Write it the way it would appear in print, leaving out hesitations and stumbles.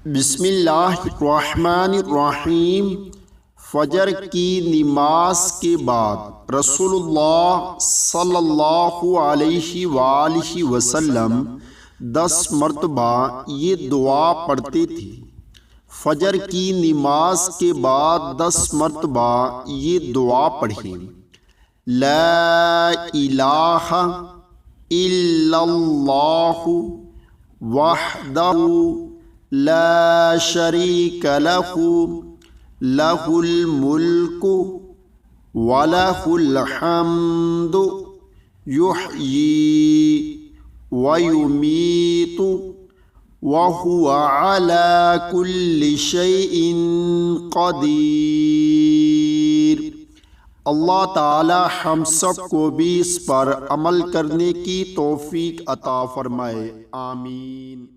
بسم اللہ الرحمن الرحیم۔ فجر کی نماز کے بعد رسول اللہ صلی اللہ علیہ وآلہ وسلم 10 مرتبہ یہ دعا پڑھتے تھے۔ فجر کی نماز کے بعد 10 مرتبہ یہ دعا پڑھیں۔ لا الہ الا اللہ وحدہ لا شریک لہ لہ الملک ولہ الحمد یحیی ویمیت وہو علی کل شیء قدیر۔ اللہ تعالی ہم سب کو بھی اس پر عمل کرنے کی توفیق عطا فرمائے، آمین۔